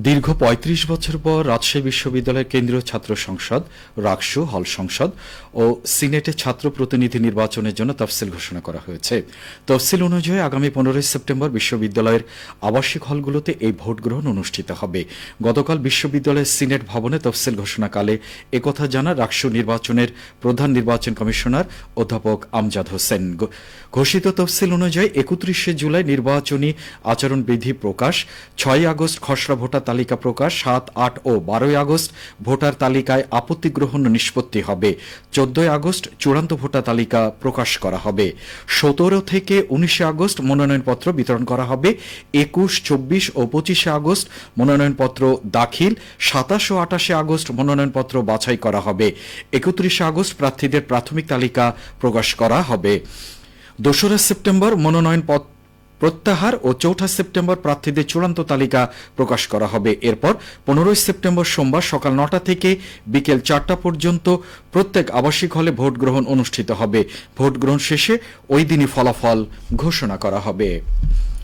দীর্ঘ ৩৫ বছর পর রাজশাহী বিশ্ববিদ্যালয়ের কেন্দ্রীয় ছাত্র সংসদ, রাকসু, হল সংসদ ও সিনেটে ছাত্র প্রতিনিধি নির্বাচনের জন্য তফসিল ঘোষণা করা হয়েছে। তফসিল অনুযায়ী আগামী 15 সেপ্টেম্বর বিশ্ববিদ্যালয়ের আবাসিক হলগুলোতে এই ভোট গ্রহণ অনুষ্ঠিত হবে। গতকাল বিশ্ববিদ্যালয়ের সিনেট ভবনে তফসিল ঘোষণাকালে একথা জানান রাকসু নির্বাচনের প্রধান নির্বাচন কমিশনার অধ্যাপক আমজাদ হোসেন। ঘোষিত তফসিল অনুযায়ী 31 জুলাই নির্বাচনী আচরণবিধি প্রকাশ, 6 আগস্ট খসড়া ভোটার তালিকা প্রকাশ, 7, 8 ও 12 আগস্ট ভোটার তালিকায় আপত্তি গ্রহণ নিষ্পত্তি হবে, 14 আগস্ট চূড়ান্ত ভোটার তালিকা প্রকাশ করা হবে, 17 থেকে 19 আগস্ট মনোনয়নপত্র বিতরণ করা হবে, 21, 24 ও 25 আগস্ট মনোনয়নপত্র দাখিল, 27 ও 28 আগস্ট মনোনয়নপত্র বাছাই করা হবে, 31 আগস্ট প্রার্থীদের প্রাথমিক তালিকা প্রকাশ করা হবে, 2 সেপ্টেম্বর মনোনয়নপত্র প্রত্যাহার ও 4 সেপ্টেম্বর প্রার্থীদের চূড়ান্ত তালিকা প্রকাশ করা হবে। এরপর 15 সেপ্টেম্বর সোমবার সকাল 9টা থেকে বিকেল 4টা পর্যন্ত প্রত্যেক আবাসিক হলে ভোট গ্রহণ অনুষ্ঠিত হবে। ভোট গ্রহণ শেষে ওই দিনই ফলাফল ঘোষণা করা হবে।